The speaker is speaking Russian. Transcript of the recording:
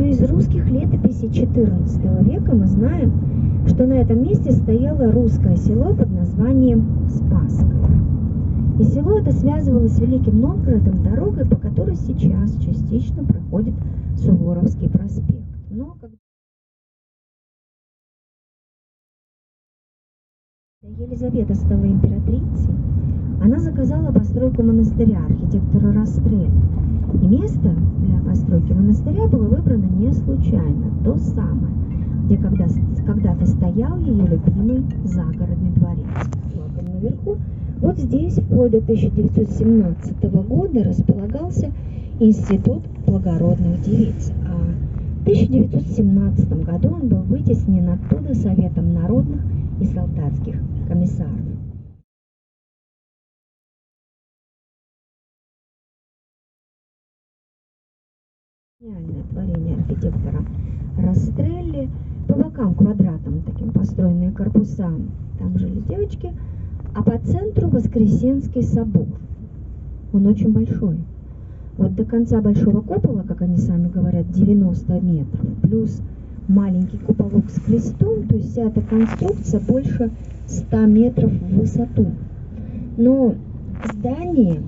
Из русских летописей XIV века мы знаем, что на этом месте стояло русское село под названием Спасское. И село это связывалось с Великим Новгородом дорогой, по которой сейчас частично проходит Суворовский проспект. Но когда Елизавета стала императрицей, она заказала постройку монастыря архитектору Растрелли. И место для постройки монастыря было выбрано не случайно, то самое, где когда-то стоял ее любимый загородный дворец. Флагом наверху, вот здесь, вплоть до 1917 года, располагался Институт благородных девиц, а в 1917 году он был вытеснен оттуда Советом народных и солдатских комиссаров. Гениальное творение архитектора Растрелли. По бокам квадратом таким построенные корпуса, там жили девочки, а по центру Воскресенский собор. Он очень большой. Вот до конца большого купола, как они сами говорят, 90 метров, плюс маленький куполок с крестом, то есть вся эта конструкция больше 100 метров в высоту. Но здание